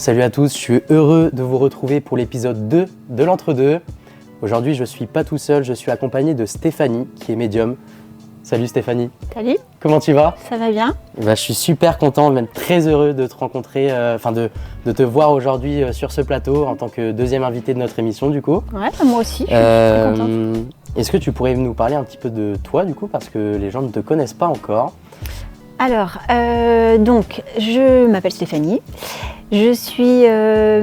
Salut à tous, je suis heureux de vous retrouver pour l'épisode 2 de l'Entre-deux. Aujourd'hui, je ne suis pas tout seul, je suis accompagné de Stéphanie, qui est médium. Salut Stéphanie. Salut. Comment tu vas? Ça va bien. Je suis super content, même très heureux de te rencontrer, de te voir aujourd'hui sur ce plateau en tant que deuxième invité de notre émission du coup. Ouais, moi aussi, je suis très contente. Est-ce que tu pourrais nous parler un petit peu de toi du coup, parce que les gens ne te connaissent pas encore? Alors, donc, je m'appelle Stéphanie. Je suis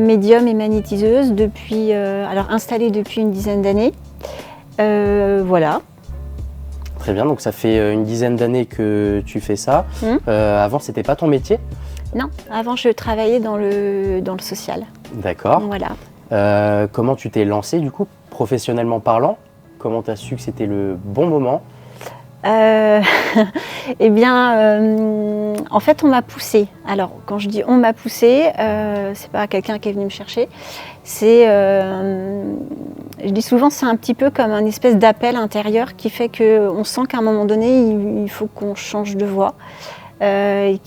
médium et magnétiseuse depuis, installée depuis une dizaine d'années. Voilà. Très bien, donc ça fait une dizaine d'années que tu fais ça. Avant, c'était pas ton métier? Non, avant je travaillais dans le social. D'accord. Voilà. Comment tu t'es lancée du coup, professionnellement parlant? Comment tu as su que c'était le bon moment? Eh bien, en fait, on m'a poussée. Alors, quand je dis on m'a poussée, c'est pas quelqu'un qui est venu me chercher. C'est, je dis souvent, c'est un petit peu comme un espèce d'appel intérieur qui fait qu'on sent qu'à un moment donné, il faut qu'on change de voie et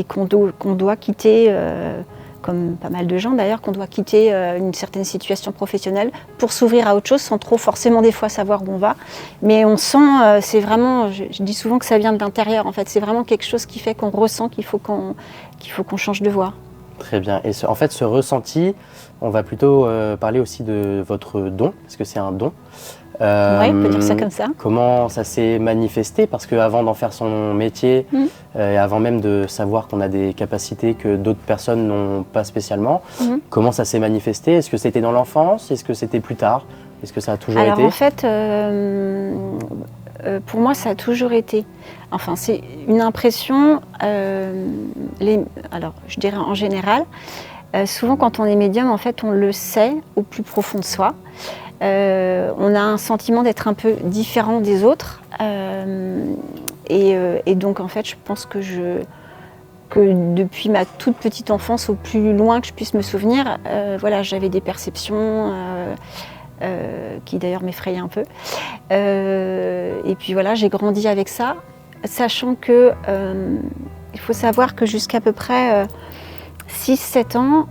qu'on doit quitter. Comme pas mal de gens d'ailleurs, qu'on doit quitter une certaine situation professionnelle pour s'ouvrir à autre chose sans trop forcément des fois savoir où on va. Mais on sent, c'est vraiment, je dis souvent que ça vient de l'intérieur en fait, c'est vraiment quelque chose qui fait qu'on ressent qu'il faut qu'on change de voie. Très bien, et en fait ce ressenti, on va plutôt parler aussi de votre don, parce que c'est un don. Oui, on peut dire ça comme ça. Comment ça s'est manifesté? Parce qu'avant d'en faire son métier, et avant même de savoir qu'on a des capacités que d'autres personnes n'ont pas spécialement, comment ça s'est manifesté? Est-ce que c'était dans l'enfance? Est-ce que c'était plus tard? Est-ce que ça a toujours été? Alors en fait, pour moi ça a toujours été. Enfin c'est une impression, alors je dirais en général, souvent quand on est médium en fait on le sait au plus profond de soi. On a un sentiment d'être un peu différent des autres et donc en fait je pense que depuis ma toute petite enfance au plus loin que je puisse me souvenir, voilà, j'avais des perceptions qui d'ailleurs m'effrayaient un peu et puis voilà, j'ai grandi avec ça, sachant que il faut savoir que jusqu'à peu près 6-7 ans,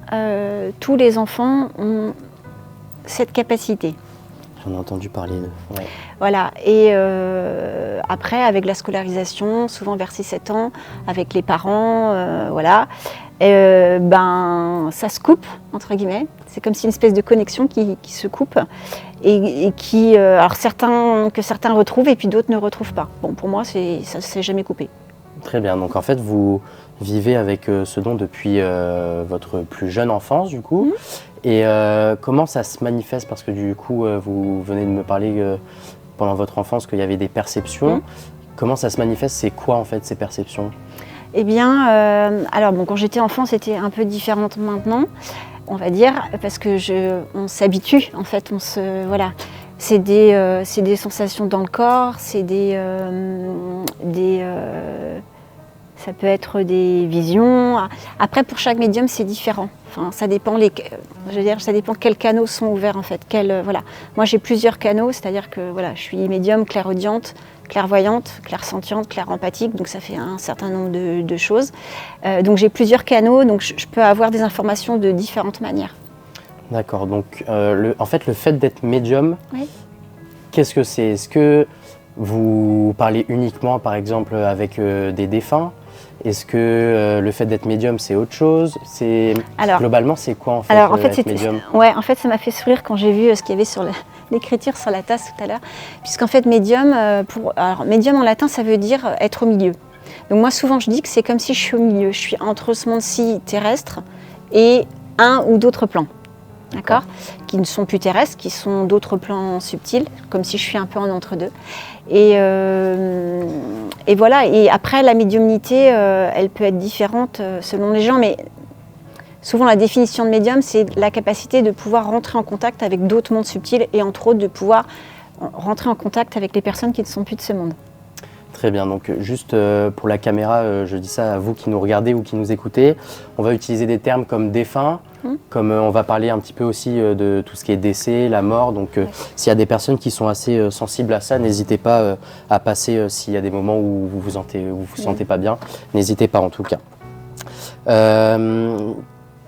tous les enfants ont cette capacité. J'en ai entendu parler. Ouais. Voilà, et après avec la scolarisation, souvent vers 6-7 ans, avec les parents, voilà, ça se coupe, entre guillemets. C'est comme si une espèce de connexion qui se coupe et qui, alors que certains retrouvent et puis d'autres ne retrouvent pas. Bon, pour moi, ça ne s'est jamais coupé. Très bien, donc en fait vous vivez avec ce don depuis votre plus jeune enfance du coup. Et comment ça se manifeste? Parce que du coup vous venez de me parler pendant votre enfance qu'il y avait des perceptions. Comment ça se manifeste? C'est quoi en fait ces perceptions? Eh bien, alors bon, quand j'étais enfant c'était un peu différent maintenant, on va dire, parce que on s'habitue en fait, voilà. C'est des sensations dans le corps, ça peut être des visions. Après, pour chaque médium, c'est différent. Enfin, ça dépend ça dépend quels canaux sont ouverts en fait. Voilà. Moi, j'ai plusieurs canaux, c'est-à-dire que voilà, je suis médium, clairaudiente, clairvoyante, clairsentiente, clairempathique, donc ça fait un certain nombre de choses. Donc j'ai plusieurs canaux, donc je peux avoir des informations de différentes manières. D'accord, donc en fait le fait d'être médium, oui. Qu'est-ce que c'est? Est-ce que vous parlez uniquement par exemple avec des défunts? Est-ce que le fait d'être médium c'est autre chose? Globalement c'est quoi en fait, être médium? Ouais, en fait ça m'a fait sourire quand j'ai vu ce qu'il y avait sur l'écriture sur la tasse tout à l'heure, puisqu'en fait médium, médium en latin ça veut dire être au milieu. Donc moi souvent je dis que c'est comme si je suis au milieu, je suis entre ce monde-ci terrestre et un ou d'autres plans. D'accord, qui ne sont plus terrestres, qui sont d'autres plans subtils, comme si je suis un peu en entre-deux. Et voilà, et après la médiumnité, elle peut être différente selon les gens, mais souvent la définition de médium, c'est la capacité de pouvoir rentrer en contact avec d'autres mondes subtils et entre autres de pouvoir rentrer en contact avec les personnes qui ne sont plus de ce monde. Très bien, donc juste pour la caméra, je dis ça à vous qui nous regardez ou qui nous écoutez, on va utiliser des termes comme défunt, comme on va parler un petit peu aussi de tout ce qui est décès, la mort, donc s'il y a des personnes qui sont assez sensibles à ça, n'hésitez pas à passer s'il y a des moments où vous vous sentez pas bien, n'hésitez pas en tout cas.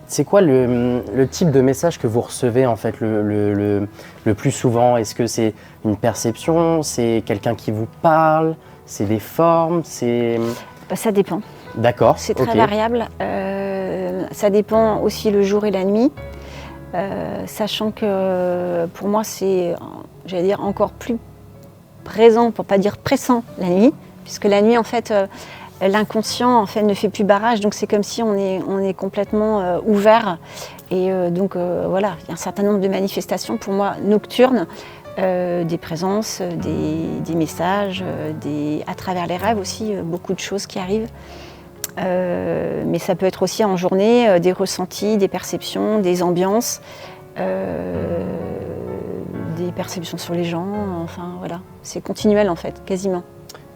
c'est quoi le type de message que vous recevez en fait le plus souvent? Est-ce que c'est une perception? C'est quelqu'un qui vous parle? C'est des formes? Ça dépend. D'accord. C'est très variable. Ça dépend aussi le jour et la nuit. Sachant que pour moi c'est, j'allais dire, encore plus présent, pour pas dire pressant, la nuit, puisque la nuit en fait l'inconscient en fait ne fait plus barrage, donc c'est comme si on est complètement ouvert et donc voilà, il y a un certain nombre de manifestations pour moi nocturnes, des présences, des messages, à travers les rêves aussi, beaucoup de choses qui arrivent. Mais ça peut être aussi en journée des ressentis, des perceptions, des ambiances, des perceptions sur les gens, enfin voilà, c'est continuel en fait, quasiment.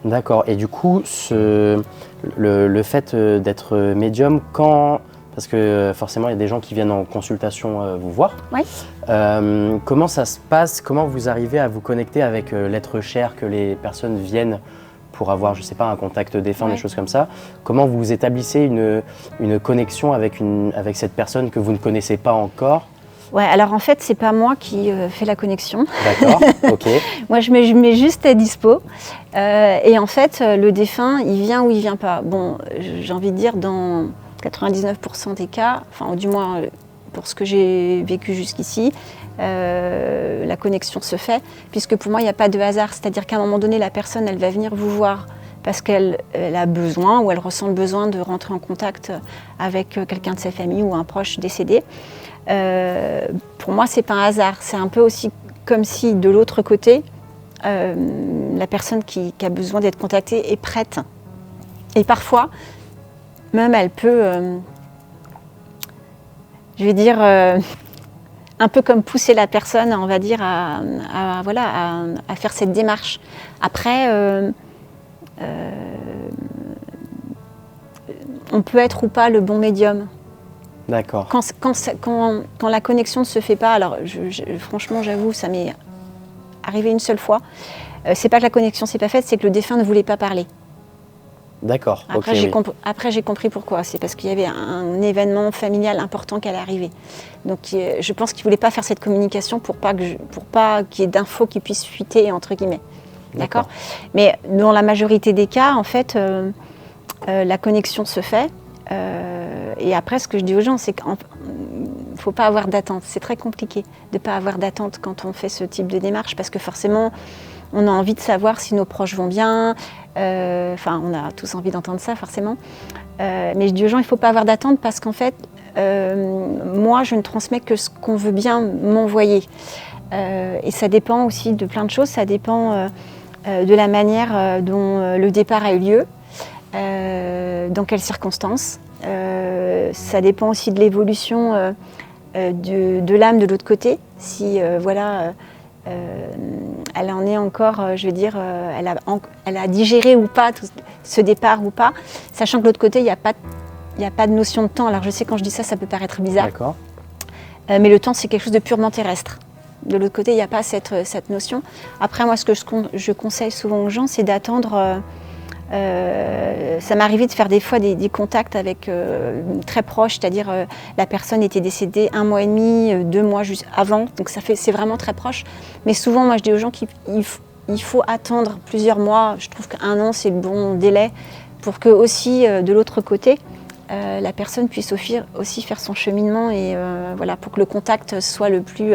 D'accord, et du coup, le fait d'être médium, parce que forcément il y a des gens qui viennent en consultation vous voir, Oui. Comment ça se passe? Comment vous arrivez à vous connecter avec l'être cher que les personnes viennent pour avoir, je sais pas, un contact défunt, des choses comme ça? Comment vous établissez une connexion avec cette personne que vous ne connaissez pas encore? Ouais, alors en fait, c'est pas moi qui fais la connexion. D'accord, ok. Moi, je mets juste à dispo. Et en fait, le défunt, il vient ou il vient pas. Bon, j'ai envie de dire, dans 99% des cas, enfin, du moins pour ce que j'ai vécu jusqu'ici, la connexion se fait, puisque pour moi, il n'y a pas de hasard. C'est-à-dire qu'à un moment donné, la personne, elle va venir vous voir parce qu'elle a besoin ou elle ressent le besoin de rentrer en contact avec quelqu'un de sa famille ou un proche décédé. Pour moi, c'est pas un hasard. C'est un peu aussi comme si de l'autre côté, la personne qui a besoin d'être contactée est prête. Et parfois, même elle peut, je vais dire, un peu comme pousser la personne, on va dire, à faire cette démarche. Après, on peut être ou pas le bon médium. D'accord. Quand la connexion ne se fait pas, alors franchement, j'avoue, ça m'est arrivé une seule fois. C'est pas que la connexion s'est pas faite, c'est que le défunt ne voulait pas parler. D'accord. Après, j'ai compris pourquoi. C'est parce qu'il y avait un événement familial important qui allait arriver. Donc, je pense qu'il voulait pas faire cette communication pour pas qu'il y ait d'infos qui puissent fuiter, entre guillemets. D'accord. Mais dans la majorité des cas, en fait, la connexion se fait. Et après, ce que je dis aux gens, c'est qu'il ne faut pas avoir d'attente. C'est très compliqué de ne pas avoir d'attente quand on fait ce type de démarche, parce que forcément, on a envie de savoir si nos proches vont bien. Enfin, on a tous envie d'entendre ça, forcément. Mais je dis aux gens, il ne faut pas avoir d'attente, parce qu'en fait, moi, je ne transmets que ce qu'on veut bien m'envoyer. Et ça dépend aussi de plein de choses. Ça dépend de la manière dont le départ a eu lieu. Dans quelles circonstances. Ça dépend aussi de l'évolution de l'âme de l'autre côté. Si elle en est encore, je veux dire, elle a digéré ou pas ce départ ou pas, sachant que de l'autre côté, il n'y a pas de notion de temps. Alors je sais, quand je dis ça, ça peut paraître bizarre. D'accord. Mais le temps, c'est quelque chose de purement terrestre. De l'autre côté, il n'y a pas cette notion. Après, moi, ce que je conseille souvent aux gens, c'est d'attendre. Ça m'est arrivé de faire des fois des contacts avec très proches, c'est-à-dire la personne était décédée 1 mois et demi, 2 mois juste avant, donc c'est vraiment très proche. Mais souvent, moi je dis aux gens qu'il faut attendre plusieurs mois. Je trouve qu'1 an c'est le bon délai pour que aussi de l'autre côté la personne puisse aussi faire son cheminement et voilà, pour que le contact soit le plus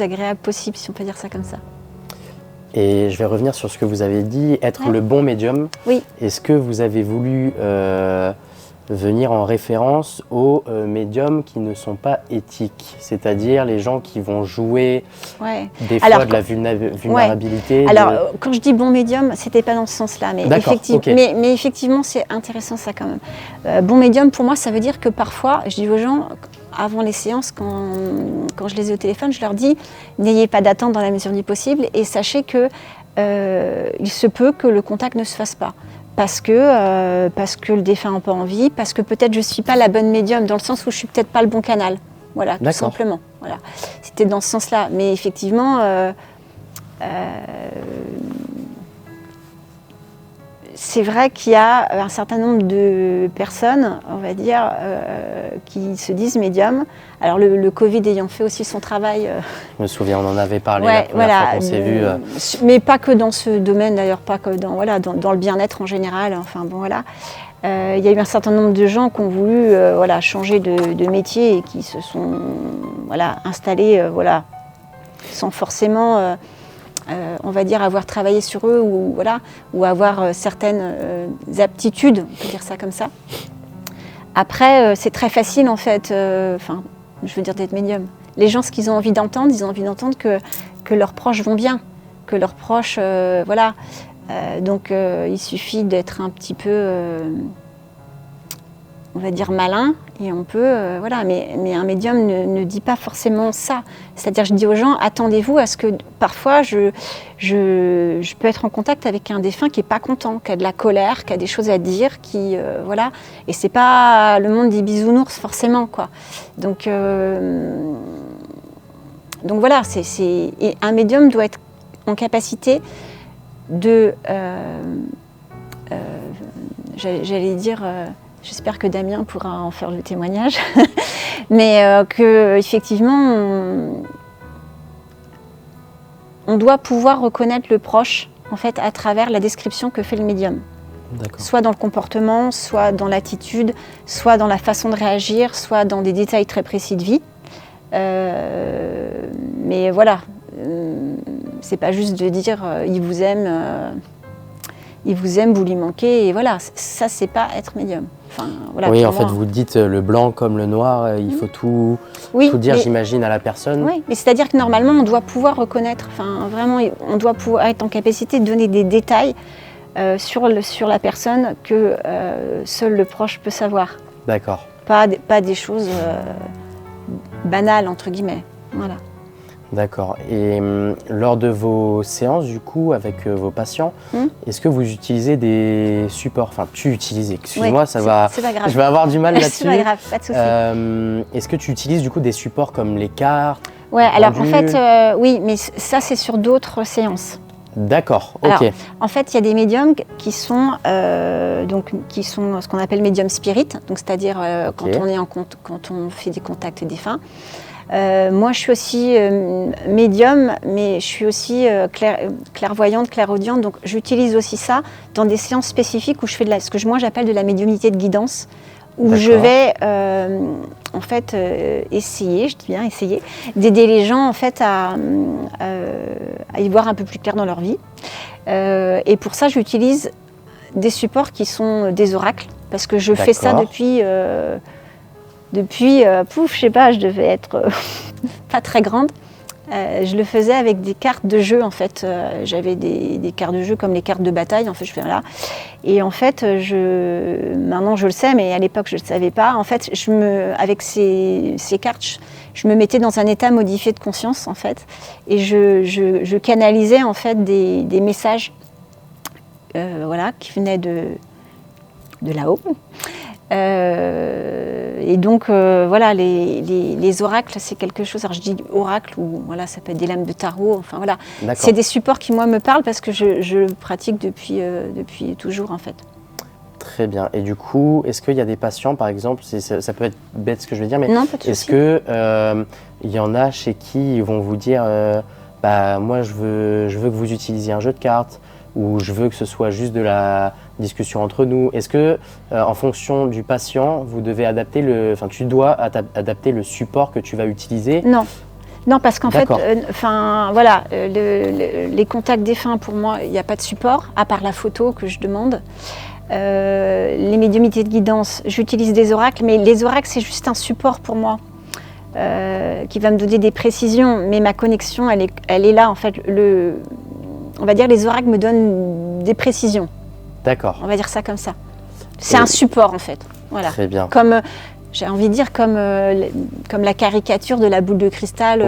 agréable possible, si on peut dire ça comme ça. Et je vais revenir sur ce que vous avez dit, être le bon médium. Oui. Est-ce que vous avez voulu venir en référence aux médiums qui ne sont pas éthiques, c'est-à-dire les gens qui vont jouer des fois de la vulnérabilité. Alors, quand je dis bon médium, c'était pas dans ce sens-là, mais effectivement, c'est intéressant ça quand même. Bon médium, pour moi, ça veut dire que parfois, je dis aux gens, avant les séances, quand je les ai au téléphone, je leur dis, n'ayez pas d'attente dans la mesure du possible et sachez que il se peut que le contact ne se fasse pas. Parce que le défunt n'a pas envie, parce que peut-être je ne suis pas la bonne médium, dans le sens où je ne suis peut-être pas le bon canal. Voilà, tout simplement. Voilà. C'était dans ce sens-là. Mais effectivement, c'est vrai qu'il y a un certain nombre de personnes, on va dire, qui se disent médiums. Alors le Covid ayant fait aussi son travail. Je me souviens, on en avait parlé Ouais, la première fois qu'on s'est vu. Mais pas que dans ce domaine d'ailleurs, pas que dans le bien-être en général. Enfin bon voilà. Il y a eu un certain nombre de gens qui ont voulu changer de métier et qui se sont installés sans forcément on va dire avoir travaillé sur eux ou avoir certaines aptitudes, on peut dire ça comme ça. Après, c'est très facile en fait, je veux dire d'être médium. Les gens, ce qu'ils ont envie d'entendre, ils ont envie d'entendre que leurs proches vont bien, que leurs proches, donc il suffit d'être un petit peu, on va dire malin, et on peut, mais un médium ne dit pas forcément ça. C'est-à-dire, je dis aux gens, attendez-vous à ce que, parfois, je peux être en contact avec un défunt qui n'est pas content, qui a de la colère, qui a des choses à dire, et c'est pas le monde des bisounours, forcément, quoi. Donc voilà, et un médium doit être en capacité de, j'allais dire... J'espère que Damien pourra en faire le témoignage, mais qu'effectivement, on doit pouvoir reconnaître le proche en fait, à travers la description que fait le médium. Soit dans le comportement, soit dans l'attitude, soit dans la façon de réagir, soit dans des détails très précis de vie. Mais voilà, c'est pas juste de dire il vous aime, vous lui manquez, et voilà, ça c'est pas être médium. Enfin, voilà, oui, en fait, vous dites le blanc comme le noir, il faut tout dire, j'imagine, à la personne. Oui, mais c'est-à-dire que normalement, on doit pouvoir reconnaître, vraiment, on doit pouvoir être en capacité de donner des détails sur la personne que seul le proche peut savoir. D'accord. Pas des choses banales, entre guillemets. Voilà. D'accord. Et lors de vos séances, du coup, avec vos patients, est-ce que vous utilisez des supports? Enfin, tu utilises, excuse-moi, c'est pas grave. Je vais avoir du mal là-dessus. C'est pas grave, pas de souci. Est-ce que tu utilises, du coup, des supports comme les cartes? Ouais, alors en fait, oui, mais ça, c'est sur d'autres séances. D'accord, ok. Alors, en fait, il y a des médiums qui sont ce qu'on appelle médium spirit, donc c'est-à-dire quand on fait des contacts défunts. Moi, je suis aussi médium, mais je suis aussi clairvoyante, clairaudiente, donc j'utilise aussi ça dans des séances spécifiques où je fais ce que moi j'appelle de la médiumnité de guidance, où je vais en fait essayer, je dis bien essayer, d'aider les gens en fait à y voir un peu plus clair dans leur vie. Et pour ça, j'utilise des supports qui sont des oracles, parce que je fais ça depuis, je sais pas, je devais être pas très grande. Je le faisais avec des cartes de jeu, en fait. J'avais des cartes de jeu comme les cartes de bataille, en fait, je fais là. Et en fait, maintenant je le sais, mais à l'époque je ne le savais pas. En fait, avec ces cartes, je me mettais dans un état modifié de conscience, en fait. Et je canalisais, en fait, des messages qui venaient de là-haut. Et donc les oracles, c'est quelque chose, alors je dis oracle ou ça peut être des lames de tarot, enfin voilà, c'est des supports qui moi me parlent parce que je le pratique depuis toujours en fait. Très bien. Et du coup, est-ce qu'il y a des patients, par exemple, ça peut être bête ce que je vais dire, mais non, pas de souci. Est-ce que il y en a chez qui ils vont vous dire moi je veux que vous utilisiez un jeu de cartes, ou je veux que ce soit juste de la discussion entre nous. Est-ce que, en fonction du patient, vous devez adapter tu dois adapter le support que tu vas utiliser? Non, parce qu'en fait, les contacts défunts, pour moi, il n'y a pas de support, à part la photo que je demande. Les médiumnités de guidance, j'utilise des oracles, mais les oracles, c'est juste un support pour moi, qui va me donner des précisions, mais ma connexion, elle est là, en fait. On va dire les oracles me donnent des précisions. D'accord. On va dire ça comme ça. C'est un support en fait. Voilà. Très bien. Comme, j'ai envie de dire, comme la caricature de la boule de cristal.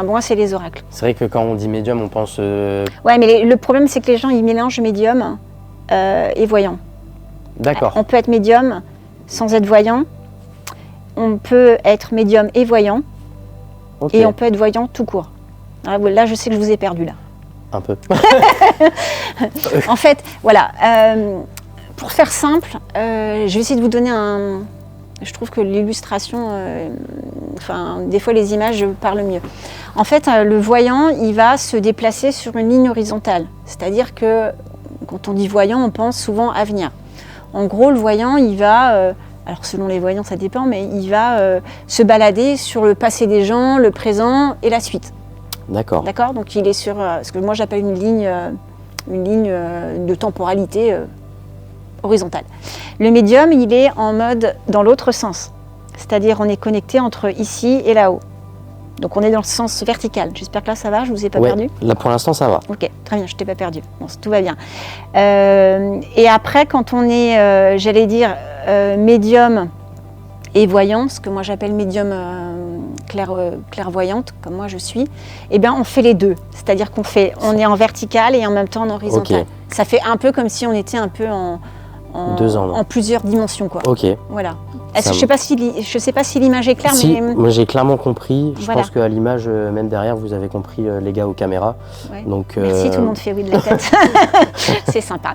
Moi, c'est les oracles. C'est vrai que quand on dit médium, on pense... Ouais, mais le problème, c'est que les gens, ils mélangent médium et voyant. D'accord. On peut être médium sans être voyant. On peut être médium et voyant. Okay. Et on peut être voyant tout court. Là, je sais que je vous ai perdu là. Un peu. En fait, voilà. Pour faire simple, je vais essayer de vous donner Je trouve que l'illustration, des fois les images parlent mieux. En fait, le voyant, il va se déplacer sur une ligne horizontale. C'est-à-dire que quand on dit voyant, on pense souvent avenir. En gros, le voyant, il va, alors selon les voyants, ça dépend, mais il va se balader sur le passé des gens, le présent et la suite. D'accord. D'accord. Donc il est sur ce que moi j'appelle une ligne de temporalité horizontale. Le médium, il est en mode dans l'autre sens. C'est-à-dire on est connecté entre ici et là-haut. Donc on est dans le sens vertical. J'espère que là ça va, je ne vous ai pas perdu. Là pour l'instant ça va. Ok, très bien, je ne t'ai pas perdu. Bon, tout va bien. Et après, quand on est, médium et voyant, ce que moi j'appelle médium clairvoyante, comme moi je suis, eh bien on fait les deux. C'est-à-dire on est en vertical et en même temps en horizontal. Okay. Ça fait un peu comme si on était un peu en plusieurs dimensions, quoi. Ok. Voilà. Je ne sais pas si l'image est claire, si, mais... moi j'ai clairement compris. Je voilà. pense qu'à l'image, même derrière, vous avez compris les gars aux caméras. Ouais. Donc, merci, tout le monde fait oui de la tête. C'est sympa.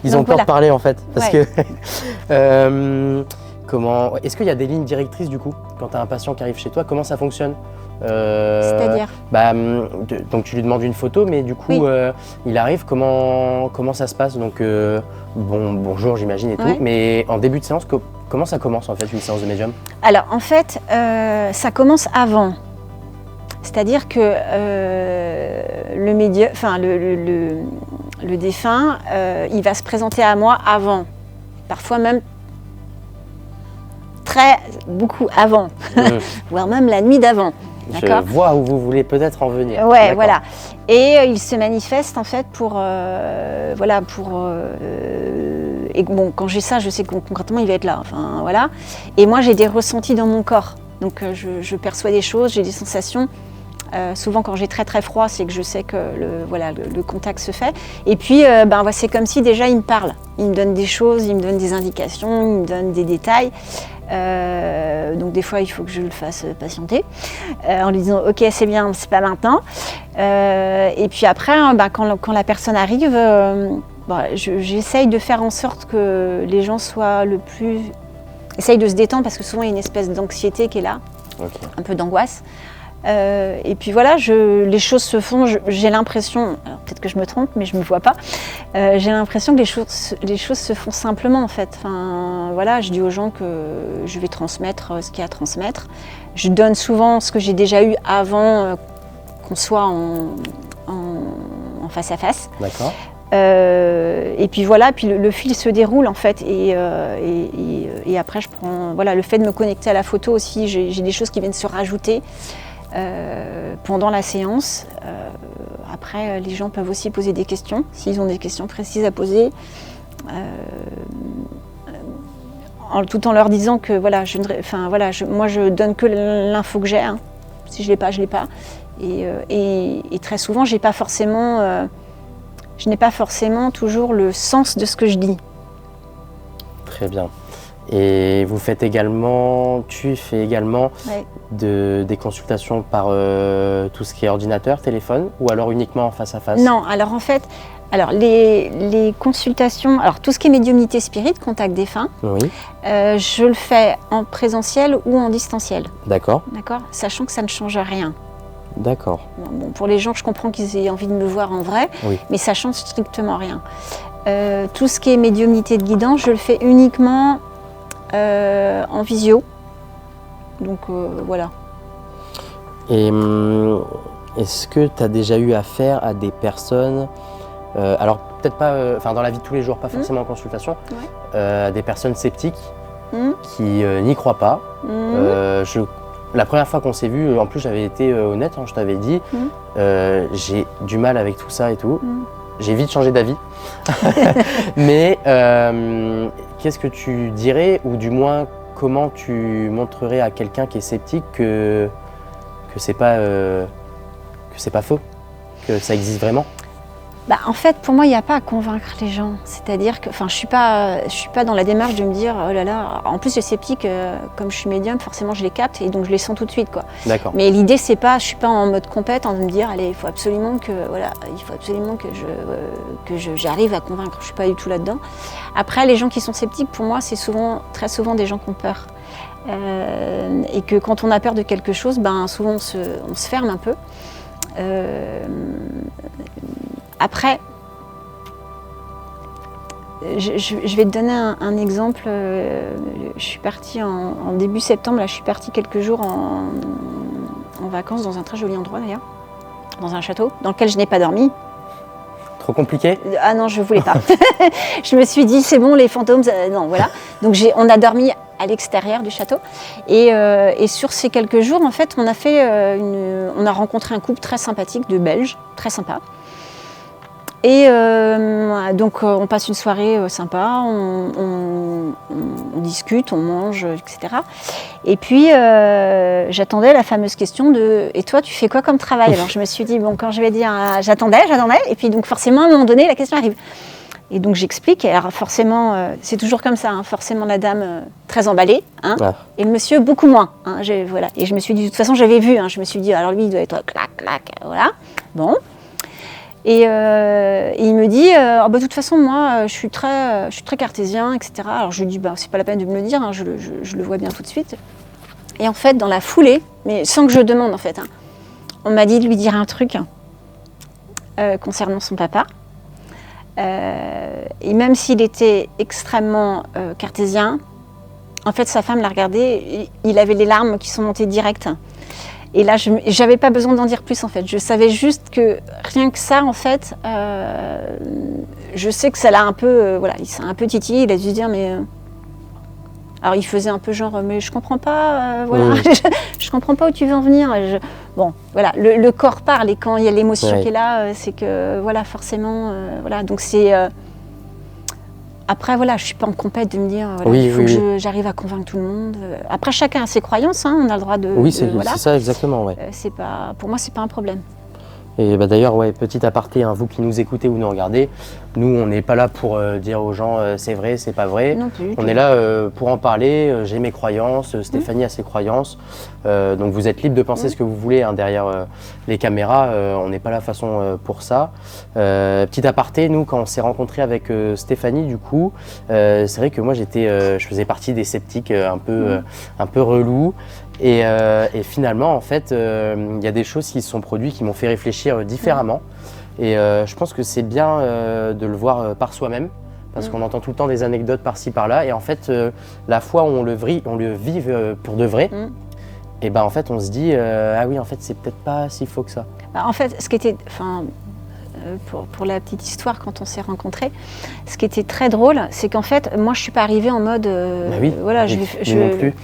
Ils ont peur de parler en fait. Parce ouais. que est-ce qu'il y a des lignes directrices du coup quand tu as un patient qui arrive chez toi? Comment ça fonctionne? C'est-à-dire donc tu lui demandes une photo, mais du coup oui. Il arrive, comment ça se passe? Donc bonjour j'imagine et tout, mais en début de séance, comment ça commence en fait une séance de médium? Alors en fait ça commence avant, c'est-à-dire que le médium, le défunt, il va se présenter à moi avant, parfois même beaucoup avant, voire même la nuit d'avant. Je vois où vous voulez peut-être en venir. Ouais, voilà. Et il se manifeste en fait et bon, quand j'ai ça, je sais que concrètement il va être là. Enfin voilà. Et moi j'ai des ressentis dans mon corps. Donc je perçois des choses, j'ai des sensations. Souvent quand j'ai très très froid, c'est que je sais que le contact se fait. Et puis c'est comme si déjà il me parle. Il me donne des choses, il me donne des indications, il me donne des détails. Donc des fois il faut que je le fasse patienter en lui disant ok c'est bien, c'est pas maintenant. Et puis après quand la personne arrive, j'essaye de faire en sorte que les gens soient essayent de se détendre parce que souvent il y a une espèce d'anxiété qui est là, un peu d'angoisse. Et puis voilà, les choses se font, j'ai l'impression, alors peut-être que je me trompe, mais je ne me vois pas, j'ai l'impression que les choses se font simplement en fait. Enfin, voilà, je dis aux gens que je vais transmettre ce qu'il y a à transmettre. Je donne souvent ce que j'ai déjà eu avant qu'on soit en face à face. D'accord. Et puis voilà, puis le fil se déroule en fait et après je prends, le fait de me connecter à la photo aussi, j'ai des choses qui viennent se rajouter. Pendant la séance. Après, les gens peuvent aussi poser des questions, s'ils ont des questions précises à poser, tout en leur disant que moi je donne que l'info que j'ai. Hein. Si je l'ai pas, je l'ai pas. Et très souvent, je n'ai pas forcément toujours le sens de ce que je dis. Très bien. Et tu fais également des consultations par tout ce qui est ordinateur, téléphone, ou alors uniquement en face à face? Non, alors en fait, les consultations, tout ce qui est médiumnité spirit, contact défunt, je le fais en présentiel ou en distanciel. D'accord. D'accord, sachant que ça ne change rien. D'accord. Bon, pour les gens, je comprends qu'ils aient envie de me voir en vrai, mais ça change strictement rien. Tout ce qui est médiumnité de guidance, je le fais uniquement en visio, donc voilà. Et est-ce que tu as déjà eu affaire à des personnes, alors peut-être pas dans la vie de tous les jours, pas forcément en consultation, des personnes sceptiques qui n'y croient pas? La première fois qu'on s'est vu, en plus j'avais été honnête, je t'avais dit, j'ai du mal avec tout ça et tout. J'ai vite changé d'avis. Mais qu'est-ce que tu dirais, ou du moins comment tu montrerais à quelqu'un qui est sceptique que c'est pas faux, que ça existe vraiment? En fait, pour moi, il n'y a pas à convaincre les gens. C'est-à-dire que, je suis pas dans la démarche de me dire, oh là là. En plus, les sceptiques, comme je suis médium, forcément, je les capte et donc je les sens tout de suite, quoi. D'accord. Mais l'idée, c'est pas, je suis pas en mode compète, en train de me dire, allez, il faut absolument que j'arrive à convaincre. Je suis pas du tout là-dedans. Après, les gens qui sont sceptiques, pour moi, c'est très souvent des gens qui ont peur. Et que quand on a peur de quelque chose, souvent on se ferme un peu. Après, je vais te donner un exemple. Je suis partie en début septembre, là, je suis partie quelques jours en vacances dans un très joli endroit d'ailleurs, dans un château dans lequel je n'ai pas dormi. Trop compliqué? Ah non, je voulais pas. Je me suis dit, c'est bon, les fantômes, non, voilà. Donc on a dormi à l'extérieur du château. Et sur ces quelques jours, en fait, on a rencontré un couple très sympathique de Belges, très sympa. Et donc on passe une soirée sympa, on discute, on mange, etc. Et puis j'attendais la fameuse question de « Et toi, tu fais quoi comme travail ?» Alors je me suis dit, bon, quand je vais dire j'attendais, et puis donc forcément, à un moment donné, la question arrive. Et donc j'explique, et alors forcément, c'est toujours comme ça, forcément la dame très emballée, et le monsieur beaucoup moins. Voilà. Et je me suis dit, de toute façon, j'avais vu, je me suis dit, alors lui, il doit être clac, clac, voilà. Bon. Et il me dit, de toute façon, moi, je suis très cartésien, etc. Alors je lui dis, c'est pas la peine de me le dire, je le vois bien tout de suite. Et en fait, dans la foulée, mais sans que je demande, en fait, on m'a dit de lui dire un truc concernant son papa. Et même s'il était extrêmement cartésien, en fait, sa femme l'a regardé, il avait les larmes qui sont montées direct. Et là, je n'avais pas besoin d'en dire plus, en fait. Je savais juste que rien que ça, en fait, je sais que ça l'a un peu, il s'est un peu titillé. Il a dû se dire, mais... Alors, il faisait un peu genre, mais je comprends pas, je comprends pas où tu veux en venir. Bon, voilà, le corps parle, et quand il y a l'émotion qui est là, c'est que, voilà, forcément, voilà. Donc, c'est... Après, voilà, je ne suis pas en compète de me dire il faut que j'arrive à convaincre tout le monde. Après, chacun a ses croyances, on a le droit de... Oui, c'est ça, exactement. Ouais. Pour moi, ce n'est pas un problème. Et d'ailleurs, petit aparté, vous qui nous écoutez ou nous regardez, nous, on n'est pas là pour dire aux gens c'est vrai, c'est pas vrai. Non plus. On est là pour en parler. J'ai mes croyances, Stéphanie a ses croyances. Donc vous êtes libre de penser ce que vous voulez derrière les caméras. On n'est pas là façon pour ça. Petit aparté, nous, quand on s'est rencontrés avec Stéphanie, du coup, c'est vrai que moi, je faisais partie des sceptiques un peu relous. Et finalement, en fait, il y a des choses qui se sont produites qui m'ont fait réfléchir différemment. Et je pense que c'est bien de le voir par soi-même, parce qu'on entend tout le temps des anecdotes par-ci, par-là. Et en fait, la fois où on le vit pour de vrai, et en fait, on se dit, ah oui, en fait, c'est peut-être pas si faux que ça. En fait, ce qui était... Pour la petite histoire, quand on s'est rencontrés, ce qui était très drôle, c'est qu'en fait, moi, je suis pas arrivée en mode, voilà, non plus.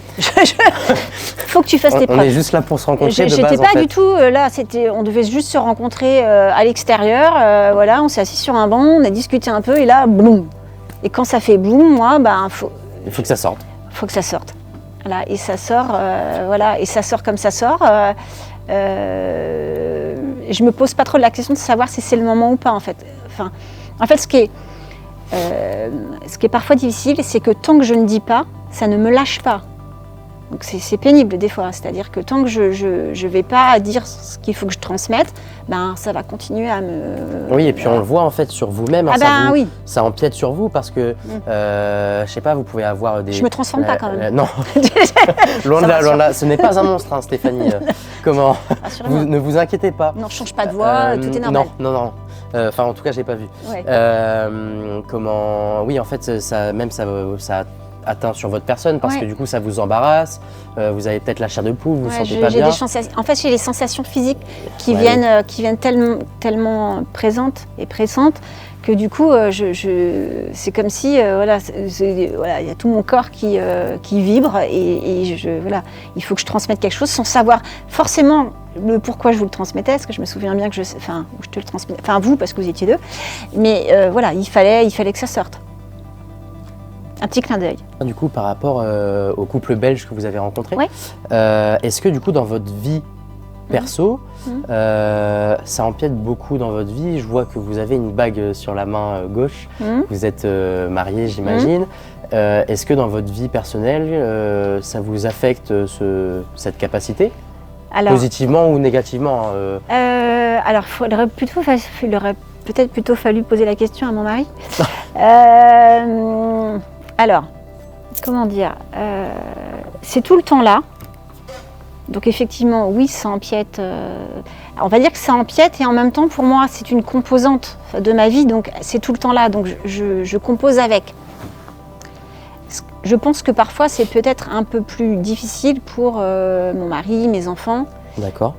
Faut que tu fasses tes preuves. On est juste là pour se rencontrer de base. J'étais pas du tout là. On devait juste se rencontrer à l'extérieur. Voilà, on s'est assis sur un banc, on a discuté un peu, et là, boum. Et quand ça fait boum, moi, il faut que ça sorte. Faut que ça sorte. Voilà, et ça sort, voilà, et ça sort comme ça sort. Je me pose pas trop la question de savoir si c'est le moment ou pas, en fait. En fait, ce qui est parfois difficile, c'est que tant que je ne dis pas, ça ne me lâche pas. Donc c'est pénible des fois, c'est-à-dire que tant que je vais pas dire ce qu'il faut que je transmette, ça va continuer à me... Oui, et puis on le voit en fait sur vous-même, ça empiète sur vous parce que, je sais pas, vous pouvez avoir des... Je me transforme pas quand même. Non, loin de là, ce n'est pas un monstre, Stéphanie. Comment ne vous inquiétez pas. Non, je change pas de voix, tout est normal. Non. Enfin, en tout cas, j'ai pas vu. Ouais. Oui, en fait, ça atteint sur votre personne parce que du coup ça vous embarrasse, vous avez peut-être la chair de poule, vous vous sentez pas bien. En fait, j'ai les sensations physiques qui viennent tellement présentes et pressantes que du coup, c'est comme si il y a tout mon corps qui vibre et il faut que je transmette quelque chose sans savoir forcément le pourquoi je vous le transmettais, parce que je me souviens bien que je te le transmettais, vous parce que vous étiez deux, mais il fallait que ça sorte. Un petit clin d'œil. Du coup, par rapport au couple belge que vous avez rencontré, est-ce que du coup dans votre vie perso, ça empiète beaucoup dans votre vie. Je vois que vous avez une bague sur la main gauche. Vous êtes marié, j'imagine. Est-ce que dans votre vie personnelle, ça vous affecte cette capacité? Alors, positivement ou négativement Alors, il aurait peut-être plutôt fallu poser la question à mon mari. Alors, comment dire, c'est tout le temps là. Donc effectivement, oui, ça empiète. On va dire que ça empiète et en même temps, pour moi, c'est une composante de ma vie. Donc c'est tout le temps là. Donc je compose avec. Je pense que parfois, c'est peut-être un peu plus difficile pour mon mari, mes enfants. D'accord.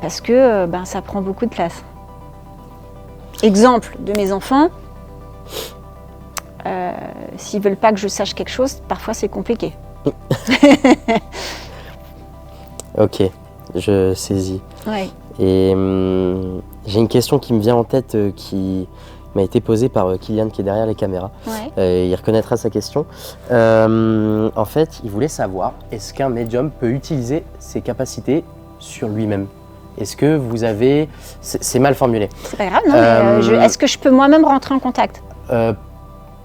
Parce que ça prend beaucoup de place. Exemple de mes enfants. S'ils veulent pas que je sache quelque chose, parfois c'est compliqué. Ok, je saisis. Ouais. Et j'ai une question qui me vient en tête qui m'a été posée par Kylian qui est derrière les caméras. Ouais. Il reconnaîtra sa question. En fait, il voulait savoir, est-ce qu'un médium peut utiliser ses capacités sur lui-même? Est-ce que vous avez... C'est mal formulé. C'est pas grave, non, mais est-ce que je peux moi-même rentrer en contact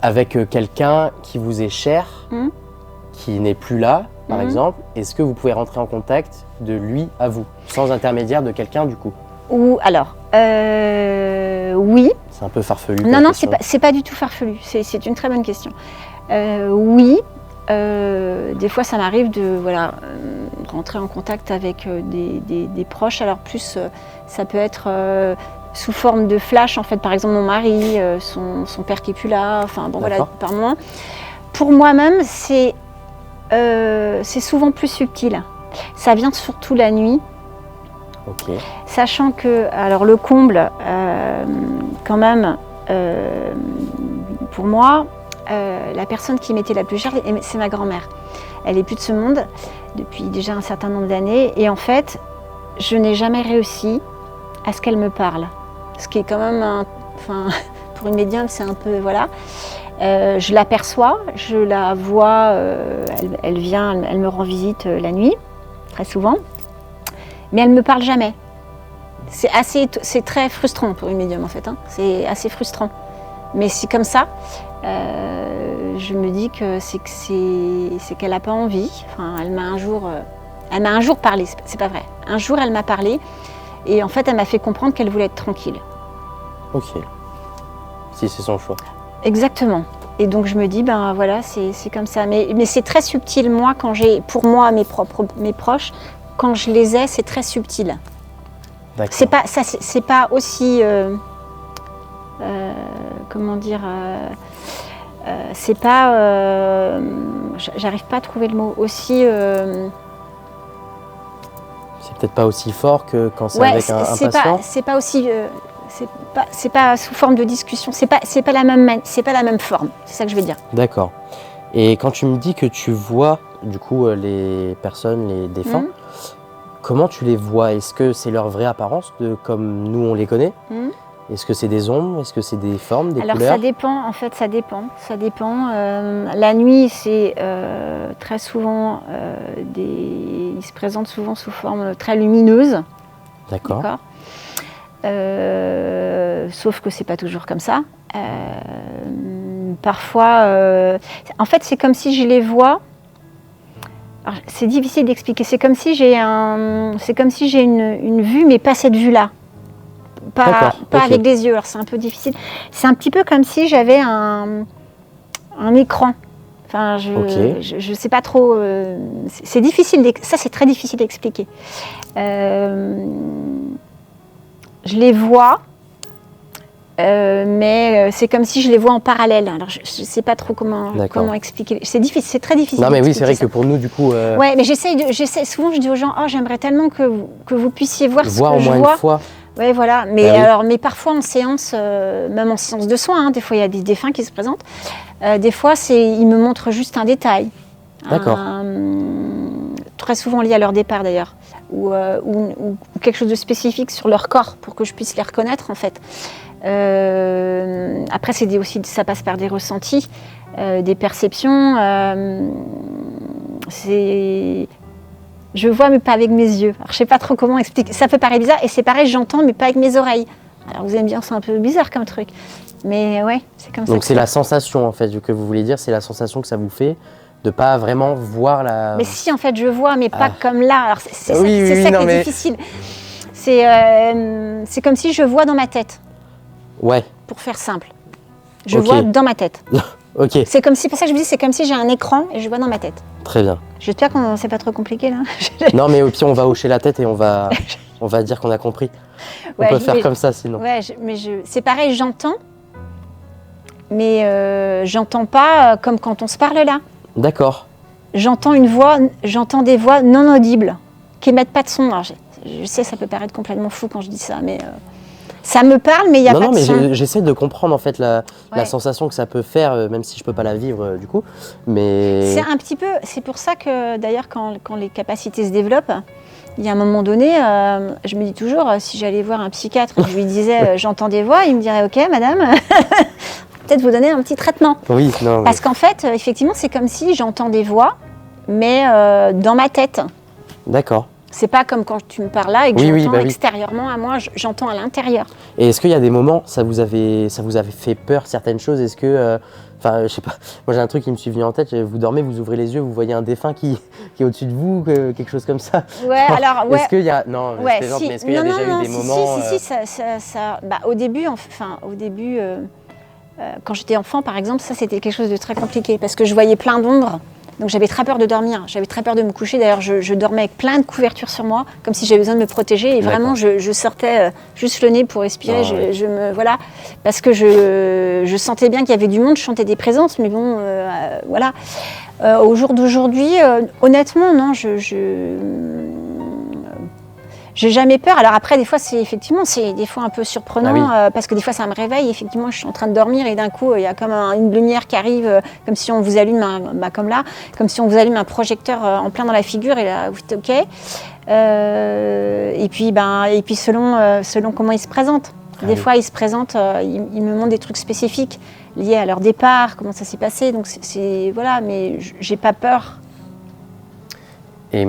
avec quelqu'un qui vous est cher, qui n'est plus là, par exemple, est-ce que vous pouvez rentrer en contact de lui à vous, sans intermédiaire de quelqu'un du coup? Ou alors, oui. C'est un peu farfelu. Non, c'est pas du tout farfelu. C'est une très bonne question. Oui. Des fois, ça m'arrive de rentrer en contact avec des proches. Alors plus, ça peut être sous forme de flash. En fait, par exemple, mon mari, son père qui est plus là. Enfin, bon voilà, par moment. Pour moi-même, c'est souvent plus subtil. Ça vient surtout la nuit. Okay. Sachant que, alors le comble, quand même, pour moi, la personne qui m'était la plus chère, c'est ma grand-mère. Elle est plus de ce monde depuis déjà un certain nombre d'années. Et en fait, je n'ai jamais réussi à ce qu'elle me parle. Ce qui est quand même, pour une médium, c'est un peu, voilà. Je l'aperçois, je la vois, elle vient, elle me rend visite la nuit, très souvent. Mais elle ne me parle jamais. C'est très frustrant pour une médium en fait. C'est assez frustrant. Mais c'est comme ça. Je me dis que c'est qu'elle n'a pas envie. Enfin, elle m'a un jour parlé. C'est pas vrai. Un jour, elle m'a parlé et en fait, elle m'a fait comprendre qu'elle voulait être tranquille. Ok. Si c'est son choix. Exactement. Et donc je me dis, voilà, c'est comme ça. Mais c'est très subtil. Moi, pour moi, mes proches. Quand je les ai, c'est très subtil. C'est pas aussi, comment dire, c'est pas, j'arrive pas à trouver le mot, aussi... C'est peut-être pas aussi fort que quand c'est avec un patient. C'est pas aussi, c'est pas sous forme de discussion, c'est pas la même forme, c'est ça que je veux dire. D'accord. Et quand tu me dis que tu vois, du coup, les personnes, les défunts, comment tu les vois? Est-ce que c'est leur vraie apparence, comme nous on les connaît? Est-ce que c'est des ombres? Est-ce que c'est des formes, des couleurs? Alors ça dépend, en fait, ça dépend. La nuit, c'est très souvent, ils se présentent souvent sous forme très lumineuse. D'accord. Sauf que c'est pas toujours comme ça. Parfois, en fait, c'est comme si je les vois. Alors, c'est difficile d'expliquer. C'est comme si j'ai une vue, mais pas cette vue-là. Pas avec des yeux. Alors c'est un peu difficile. C'est un petit peu comme si j'avais un écran. Enfin, je sais pas trop. C'est difficile. Ça, c'est très difficile d'expliquer. Je les vois. Mais c'est comme si je les vois en parallèle. Alors je ne sais pas trop comment expliquer. C'est difficile, c'est très difficile. Non mais oui, c'est vrai que pour nous du coup. Ouais, mais j'essaie. Souvent, je dis aux gens, j'aimerais tellement que vous puissiez voir ce que je vois. Voir au moins une fois. Ouais, voilà. Mais parfois en séance, même en séance de soins, des fois il y a des défunts qui se présentent. Des fois, ils me montrent juste un détail. D'accord. Très souvent lié à leur départ d'ailleurs, ou quelque chose de spécifique sur leur corps pour que je puisse les reconnaître en fait. Après, ça passe par des ressentis, des perceptions. Je vois, mais pas avec mes yeux. Alors, je sais pas trop comment expliquer. Ça peut paraître bizarre, et c'est pareil, j'entends, mais pas avec mes oreilles. Alors, vous allez me dire, c'est un peu bizarre comme truc. Mais ouais, c'est comme ça. Donc c'est la sensation en fait que vous voulez dire, c'est la sensation que ça vous fait de pas vraiment voir la... Mais si, en fait, je vois, mais pas comme là. Alors, c'est ça, Oui, ça qui est mais... difficile. C'est comme si je vois dans ma tête. Ouais. Pour faire simple. Je vois dans ma tête. Ok. C'est comme si, pour ça que je me dis, c'est comme si j'ai un écran et je vois dans ma tête. Très bien. J'espère que c'est pas trop compliqué là. Non, mais au pire, on va hocher la tête et on va dire qu'on a compris. On peut faire comme ça sinon. Ouais, c'est pareil, j'entends, mais j'entends pas comme quand on se parle là. D'accord. J'entends des voix non audibles qui émettent pas de son. Alors, je sais, ça peut paraître complètement fou quand je dis ça, mais ça me parle, mais il n'y a pas de son. Non, mais j'essaie de comprendre en fait la sensation que ça peut faire, même si je peux pas la vivre du coup. Mais c'est un petit peu, c'est pour ça que d'ailleurs quand les capacités se développent, il y a un moment donné, je me dis toujours, si j'allais voir un psychiatre et que je lui disais j'entends des voix, il me dirait ok madame, peut-être vous donner un petit traitement. Oui, non. Parce qu'en fait, effectivement, c'est comme si j'entends des voix, mais dans ma tête. D'accord. C'est pas comme quand tu me parles là et que j'entends extérieurement à moi, j'entends à l'intérieur. Et est-ce qu'il y a des moments, ça vous avait fait peur certaines choses? Est-ce que, je sais pas, moi j'ai un truc qui me suis venu en tête, vous dormez, vous ouvrez les yeux, vous voyez un défunt qui est au-dessus de vous, quelque chose comme ça? Ouais, alors, ouais. Est-ce qu'il y a, non, ouais, si. Mais est-ce qu'il y a déjà eu des moments au début, quand j'étais enfant, par exemple, ça c'était quelque chose de très compliqué parce que je voyais plein d'ombres. Donc j'avais très peur de dormir, j'avais très peur de me coucher. D'ailleurs, je dormais avec plein de couvertures sur moi, comme si j'avais besoin de me protéger. Et vraiment, je sortais juste le nez pour respirer. Voilà, parce que je sentais bien qu'il y avait du monde. Je sentais des présences, mais bon, voilà. Au jour d'aujourd'hui, honnêtement, non, j'ai jamais peur. Alors après, des fois, c'est des fois un peu surprenant parce que des fois, ça me réveille. Effectivement, je suis en train de dormir et d'un coup, il y a comme une lumière qui arrive, comme si on vous allume comme si on vous allume un projecteur en plein dans la figure et là, vous êtes ok. Et puis selon comment ils se présentent. Des fois, ils se présentent, ils me montrent des trucs spécifiques liés à leur départ, comment ça s'est passé. Donc voilà, mais j'ai pas peur. Et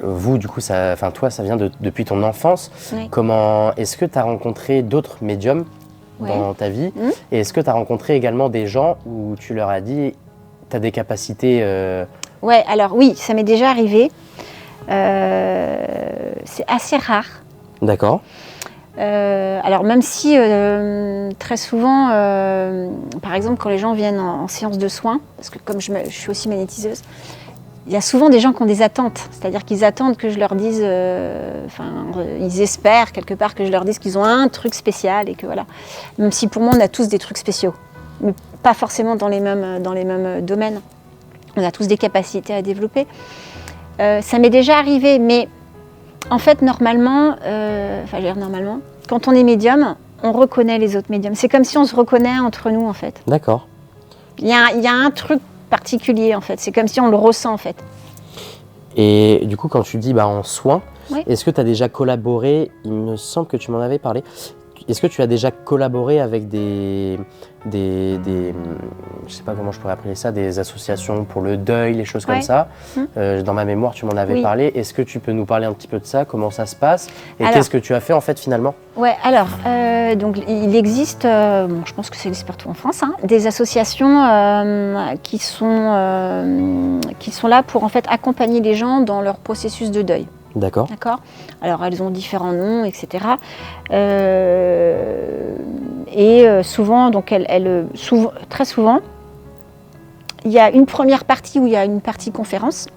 vous, du coup, toi, ça vient depuis ton enfance. Oui. Comment est-ce que tu as rencontré d'autres médiums dans ta vie? Et est-ce que tu as rencontré également des gens où tu leur as dit, tu as des capacités Ouais, alors oui, ça m'est déjà arrivé. C'est assez rare. D'accord. Alors même si très souvent, par exemple, quand les gens viennent en séance de soins, parce que comme je suis aussi magnétiseuse, il y a souvent des gens qui ont des attentes, c'est-à-dire qu'ils attendent que je leur dise, ils espèrent quelque part que je leur dise qu'ils ont un truc spécial et que voilà. Même si pour moi on a tous des trucs spéciaux, mais pas forcément dans les mêmes domaines. On a tous des capacités à développer. Ça m'est déjà arrivé, mais en fait normalement, quand on est médium, on reconnaît les autres médiums. C'est comme si on se reconnaît entre nous en fait. D'accord. Il y a un truc particulier en fait, c'est comme si on le ressent en fait. Et du coup quand tu dis en soins, est-ce que tu as déjà collaboré, il me semble que tu m'en avais parlé, est-ce que tu as déjà collaboré avec des je sais pas comment je pourrais appeler ça, des associations pour le deuil, les choses comme ça? Dans ma mémoire tu m'en avais parlé, est-ce que tu peux nous parler un petit peu de ça, comment ça se passe et qu'est-ce que tu as fait en fait finalement? Ouais, alors donc il existe, je pense que ça existe partout en France, des associations qui sont là pour en fait accompagner les gens dans leur processus de deuil. D'accord. D'accord. Alors elles ont différents noms, etc. Souvent, donc très souvent, il y a une première partie où il y a une partie conférence